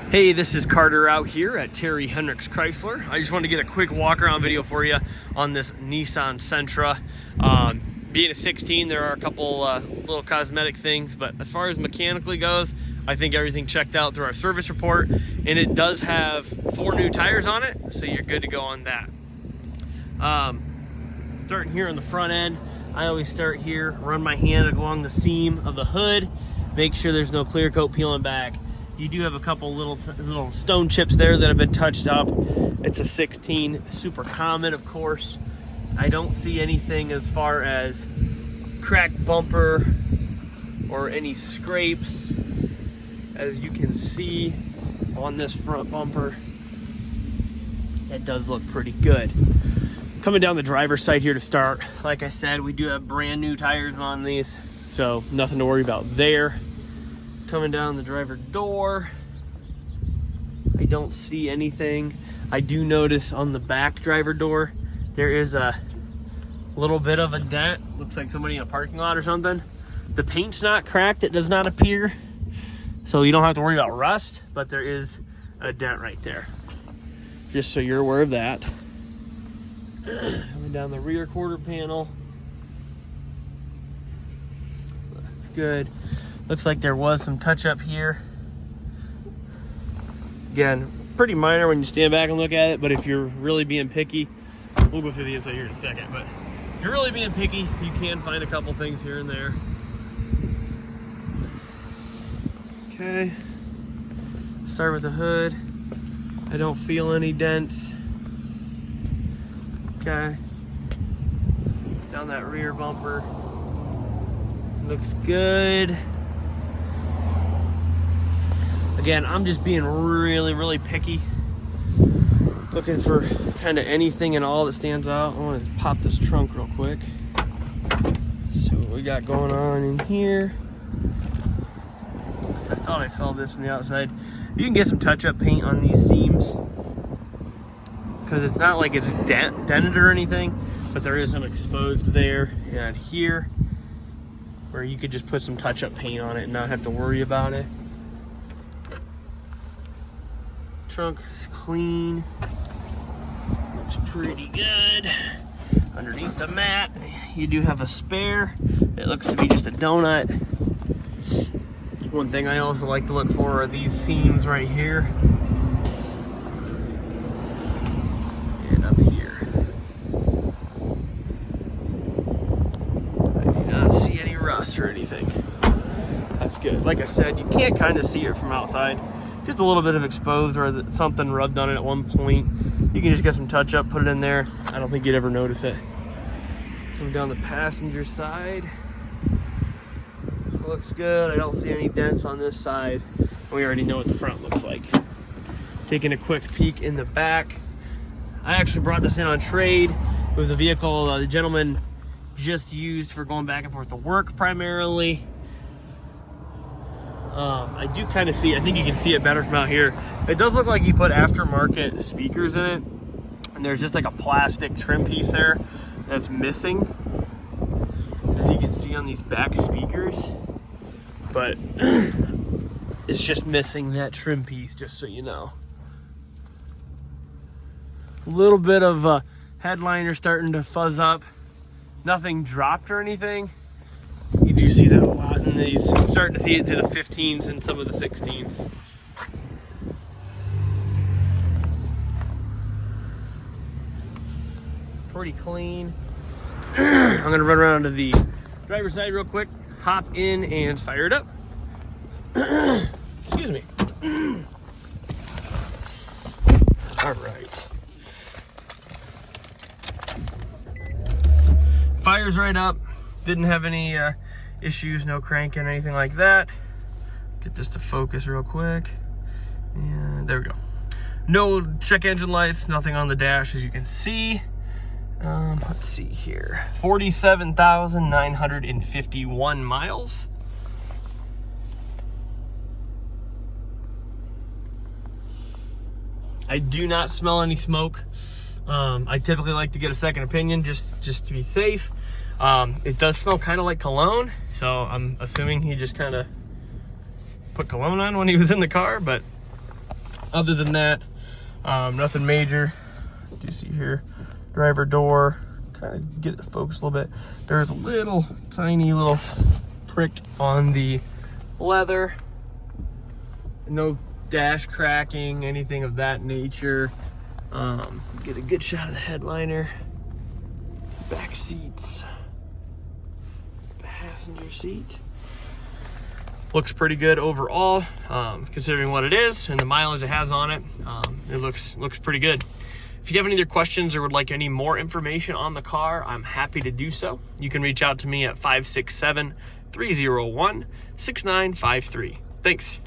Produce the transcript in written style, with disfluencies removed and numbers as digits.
Hey, this is Carter out here at Terry Henricks Chrysler. I just wanted to get a quick walk around video for you on this Nissan Sentra. Being a 16, there are a couple little cosmetic things, but as far as mechanically goes, I think everything checked out through our service report, and it does have 4 new tires on it, so you're good to go on that. Starting here on the front end, I always start here, run my hand along the seam of the hood, make sure there's no clear coat peeling back. You do have a couple little stone chips there that have been touched up. It's a 16, super common, of course. I don't see anything as far as cracked bumper or any scrapes. As you can see on this front bumper, that does look pretty good. Coming down the driver's side here to start, like I said, we do have brand new tires on these, so nothing to worry about there. Coming down the driver door, I don't see anything. I do notice on the back driver door, there is a little bit of a dent. Looks like somebody in a parking lot or something. The paint's not cracked, it does not appear. So you don't have to worry about rust, but there is a dent right there. Just so you're aware of that. Coming down the rear quarter panel. Looks good. Looks like there was some touch up here. Again, pretty minor when you stand back and look at it, but if you're really being picky, we'll go through the inside here in a second, but if you're really being picky, you can find a couple things here and there. Okay, start with the hood. I don't feel any dents. Okay, down that rear bumper. Looks good. Again, I'm just being really picky, looking for kind of anything and all that stands out. I want to pop this trunk real quick. See what we got going on in here. I thought I saw this from the outside. You can get some touch-up paint on these seams because it's not like it's dented or anything, but there is some exposed there and here where you could just put some touch-up paint on it and not have to worry about it. Trunk's clean, looks pretty good. Underneath the mat, you do have a spare. It looks to be just a donut. One thing I also like to look for are these seams right here and up here. I do not see any rust or anything. That's good. Like I said, you can't kind of see it from outside. Just a little bit of exposed or something rubbed on it at one point. You can just get some touch up, put it in there. I don't think you'd ever notice it. Coming down the passenger side. Looks good. I don't see any dents on this side. We already know what the front looks like. Taking a quick peek in the back. I actually brought this in on trade. It was a vehicle the gentleman just used for going back and forth to work primarily. I do kind of see, I think you can see it better from out here. It does look like he put aftermarket speakers in it, and there's just like a plastic trim piece there that's missing, as you can see on these back speakers, but it's just missing that trim piece, just so you know. A little bit of headliner starting to fuzz up. Nothing dropped or anything. You do see that a lot in these. I'm starting to see it to the 15s and some of the 16s. Pretty clean. I'm gonna run around to the driver's side real quick, hop in and fire it up. Excuse me. All right. Fires right up. Didn't have any issues, no cranking, anything like that. Get this to focus real quick. And there we go. No check engine lights, nothing on the dash, as you can see. Let's see here. 47,951 miles. I do not smell any smoke. I typically like to get a second opinion just to be safe. It does smell kind of like cologne, so I'm assuming he just kind of put cologne on when he was in the car, but Other than that, nothing major. Do you see here? Driver door, kind of get it focused a little bit. There's a little tiny little prick on the leather. No dash cracking, anything of that nature. Get a good shot of the headliner. Back seats. Passenger seat. Looks pretty good overall, considering what it is and the mileage it has on it. It looks pretty good. If you have any other questions or would like any more information on the car, I'm happy to do so. You can reach out to me at 567-301-6953. Thanks.